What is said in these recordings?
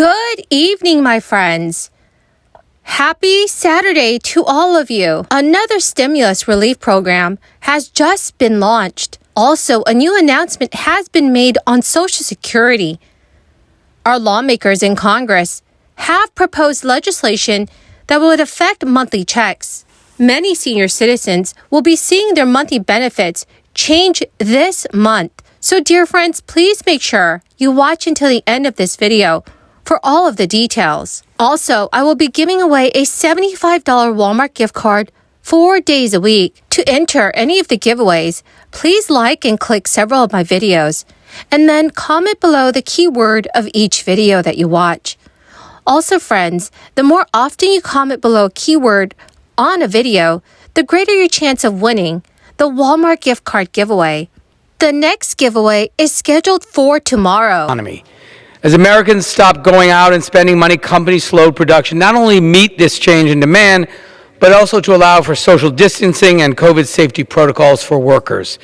Good evening, my friends. Happy Saturday to all of you. Another stimulus relief program has just been launched. Also, a new announcement has been made on Social Security. Our lawmakers in Congress have proposed legislation that would affect monthly checks. Many senior citizens will be seeing their monthly benefits change this month. So, dear friends, please make sure you watch until the end of this video for all of the details. Also, I will be giving away a $75 Walmart gift card 4 days a week. To enter any of the giveaways, please like and click several of my videos, and then comment below the keyword of each video that you watch. Also, friends, the more often you comment below a keyword on a video, the greater your chance of winning the Walmart gift card giveaway. The next giveaway is scheduled for tomorrow. As Americans stopped going out and spending money, companies slowed production, not only to meet this change in demand, but also to allow for social distancing and COVID safety protocols for workers.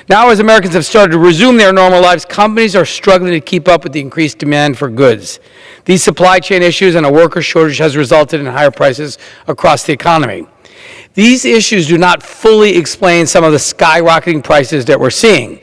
Now, as Americans have started to resume their normal lives, companies are struggling to keep up with the increased demand for goods. These supply chain issues and a worker shortage has resulted in higher prices across the economy. These issues do not fully explain some of the skyrocketing prices that we're seeing.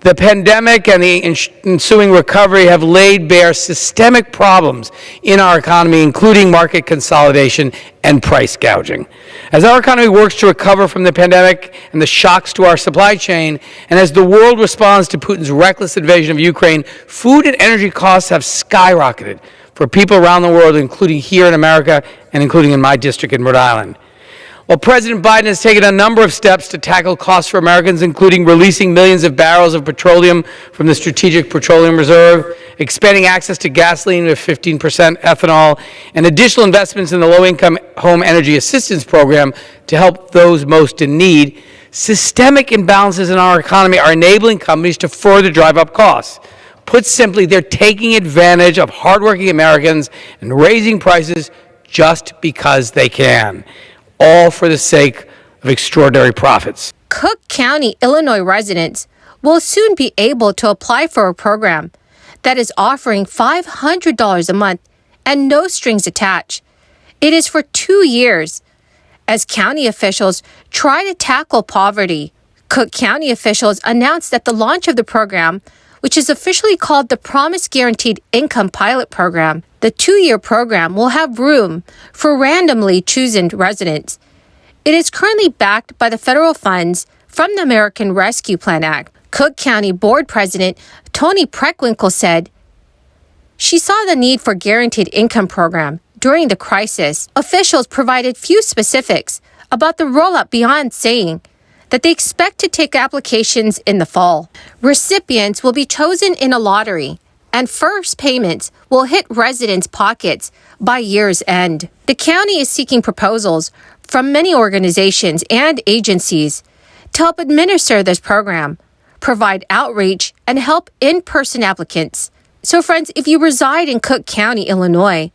The pandemic and the ensuing recovery have laid bare systemic problems in our economy, including market consolidation and price gouging. As our economy works to recover from the pandemic and the shocks to our supply chain, and as the world responds to Putin's reckless invasion of Ukraine, food and energy costs have skyrocketed for people around the world, including here in America and including in my district in Rhode Island. While President Biden has taken a number of steps to tackle costs for Americans, including releasing millions of barrels of petroleum from the Strategic Petroleum Reserve, expanding access to gasoline with 15% ethanol, and additional investments in the Low-Income Home Energy Assistance Program to help those most in need, systemic imbalances in our economy are enabling companies to further drive up costs. Put simply, they're taking advantage of hardworking Americans and raising prices just because they can, all for the sake of extraordinary profits. Cook County, Illinois residents will soon be able to apply for a program that is offering $500 a month and no strings attached. It is for 2 years. As county officials try to tackle poverty, Cook County officials announced that the launch of the program, which is officially called the Promise Guaranteed Income Pilot Program, the 2-year program will have room for randomly chosen residents. It is currently backed by the federal funds from the American Rescue Plan Act. Cook County Board President Toni Preckwinkle said she saw the need for guaranteed income program during the crisis. Officials provided few specifics about the rollout beyond saying that they expect to take applications in the fall. Recipients will be chosen in a lottery, and first payments will hit residents' pockets by year's end. The county is seeking proposals from many organizations and agencies to help administer this program, provide outreach, and help in-person applicants. So friends, if you reside in Cook County, Illinois,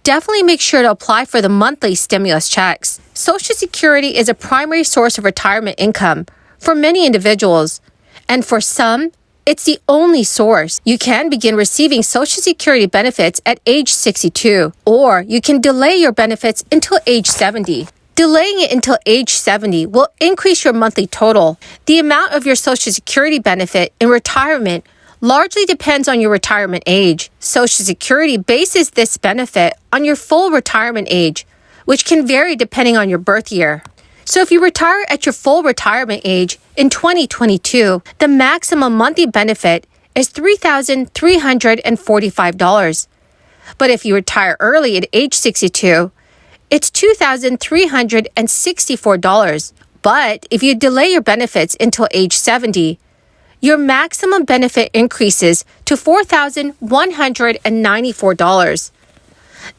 definitely make sure to apply for the monthly stimulus checks. Social Security is a primary source of retirement income for many individuals, and for some, it's the only source. You can begin receiving Social Security benefits at age 62, or you can delay your benefits until age 70. Delaying it until age 70 will increase your monthly total. The amount of your Social Security benefit in retirement largely depends on your retirement age. Social Security bases this benefit on your full retirement age, which can vary depending on your birth year. So if you retire at your full retirement age in 2022, the maximum monthly benefit is $3,345. But if you retire early at age 62, it's $2,364. But if you delay your benefits until age 70, your maximum benefit increases to $4,194.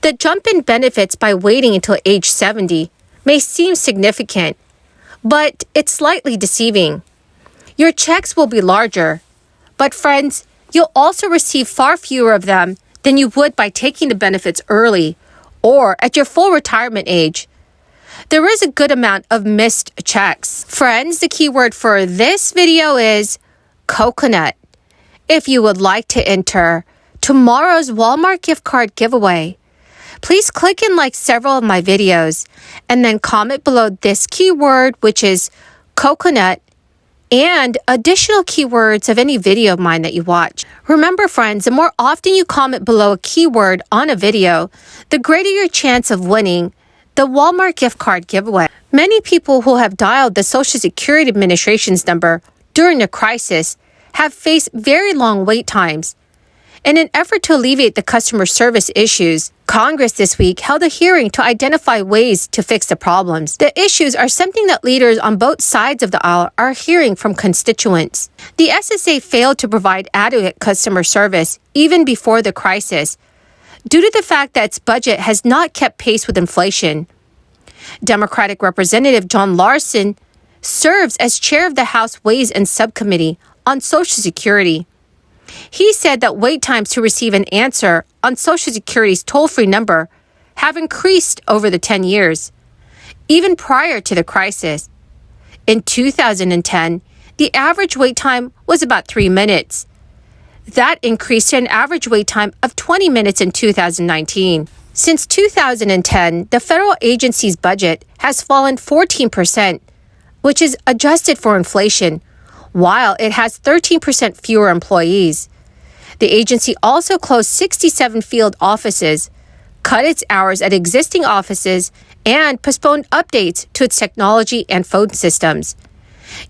The jump in benefits by waiting until age 70 may seem significant, but it's slightly deceiving. Your checks will be larger, but friends, you'll also receive far fewer of them than you would by taking the benefits early or at your full retirement age. There is a good amount of missed checks. Friends, the keyword for this video is coconut. If you would like to enter tomorrow's Walmart gift card giveaway. Please click and like several of my videos and then comment below this keyword, which is coconut, and additional keywords of any video of mine that you watch. Remember, friends, the more often you comment below a keyword on a video, the greater your chance of winning the Walmart gift card giveaway. Many people who have dialed the Social Security Administration's number during the crisis have faced very long wait times. In an effort to alleviate the customer service issues, Congress this week held a hearing to identify ways to fix the problems. The issues are something that leaders on both sides of the aisle are hearing from constituents. The SSA failed to provide adequate customer service even before the crisis, due to the fact that its budget has not kept pace with inflation. Democratic Representative John Larson serves as chair of the House Ways and Subcommittee on Social Security. He said that wait times to receive an answer on Social Security's toll-free number have increased over the 10 years, even prior to the crisis. In 2010, the average wait time was about 3 minutes. That increased to an average wait time of 20 minutes in 2019. Since 2010, the federal agency's budget has fallen 14%, which is adjusted for inflation, while it has 13% fewer employees. The agency also closed 67 field offices, cut its hours at existing offices, and postponed updates to its technology and phone systems.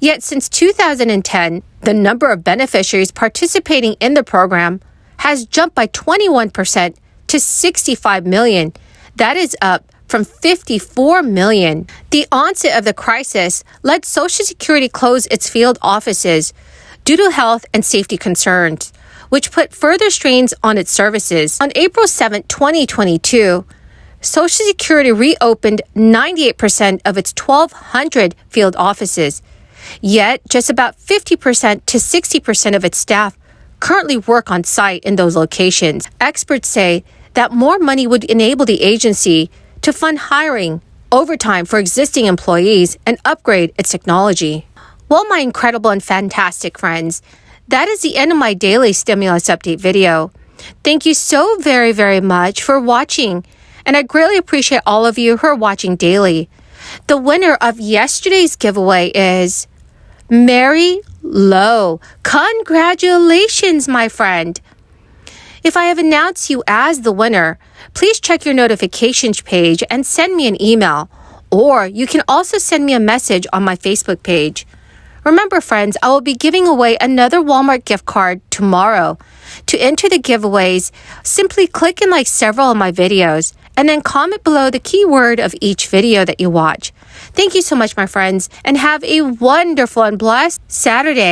Yet since 2010, the number of beneficiaries participating in the program has jumped by 21% to 65 million. That is up from 54 million. The onset of the crisis led Social Security close its field offices due to health and safety concerns, which put further strains on its services. On April 7, 2022, Social Security reopened 98% of its 1,200 field offices, yet just about 50% to 60% of its staff currently work on site in those locations. Experts say that more money would enable the agency to fund hiring, overtime for existing employees, and upgrade its technology. Well, my incredible and fantastic friends, that is the end of my daily stimulus update video. Thank you so very, very much for watching, and I greatly appreciate all of you who are watching daily. The winner of yesterday's giveaway is Mary Lowe. Congratulations, my friend. If I have announced you as the winner, please check your notifications page and send me an email, or you can also send me a message on my Facebook page. Remember, friends, I will be giving away another Walmart gift card tomorrow. To enter the giveaways, simply click and like several of my videos, and then comment below the keyword of each video that you watch. Thank you so much, my friends, and have a wonderful and blessed Saturday.